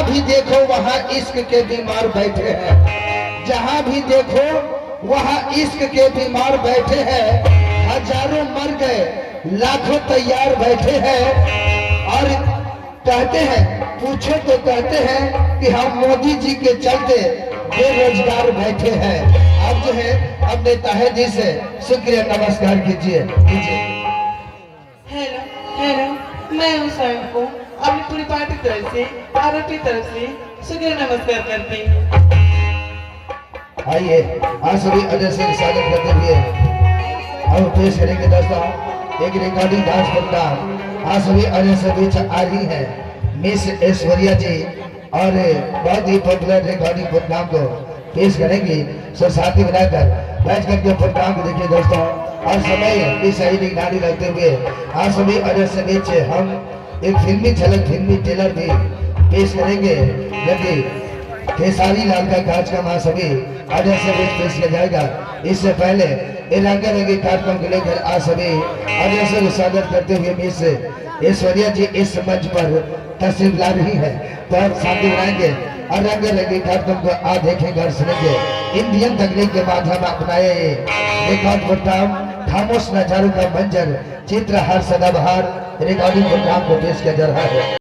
भी देखो वहाँ इश्क के बीमार बैठे हैं, जहाँ भी देखो वहाँ इश्क के बीमार बैठे हैं। हजारों मर गए, लाखों तैयार बैठे हैं और कहते हैं, पूछो तो कहते हैं कि हम मोदी जी के चलते बेरोजगार बैठे हैं। अब जो है अपने ताहे जी से शुक्रिया नमस्कार कीजिए। हेलो हेलो, मैं हूँ स्वयं को अपनी पूरी पार्टी तरफ से आरोपी तरफ से शुक्रिया नमस्कार करती हूँ। आइए आज सभी अजय से स्वागत करते हुए अब पेश करेंगे दोस्तों एक रिकॉर्डिंग डांस प्रोग्राम। आज सभी अजय से बीच आ रही है मिस ऐश्वर्या जी और बहुत ही पॉपुलर रिकॉर्डिंग प्रोग्राम को पेश करेंगी। सो साथी बनाकर बैठ करके प्रोग्राम को देखिए दोस्तों। और समय की सही निगरानी रखते हुए आज सभी अजय से बीच हम एक फिल्मी झलक, फिल्मी ट्रेलर भी पेश करेंगे, जबकि खेसारी लाल का कार्यक्रम आज सभी अजय से बीच पेश किया जाएगा। इससे पहले इलाके लगे कार्यक्रम को लेकर आज सभी अजय से स्वागत करते हुए मिस ऐश्वर्या जी इस मंच पर तस्वीर ला रही है। तो आप शांति बनाएंगे और रंग लगे कार्यक्रम को आज देखेंगे और सुनेंगे। इंडियन तकनीक के माध्यम अपनाए रिकॉर्ड प्रोग्राम खामोश नजारों का मंजर चित्र हर सदाबहार रिकॉर्डिंग प्रोग्राम को पेश किया जा रहा है।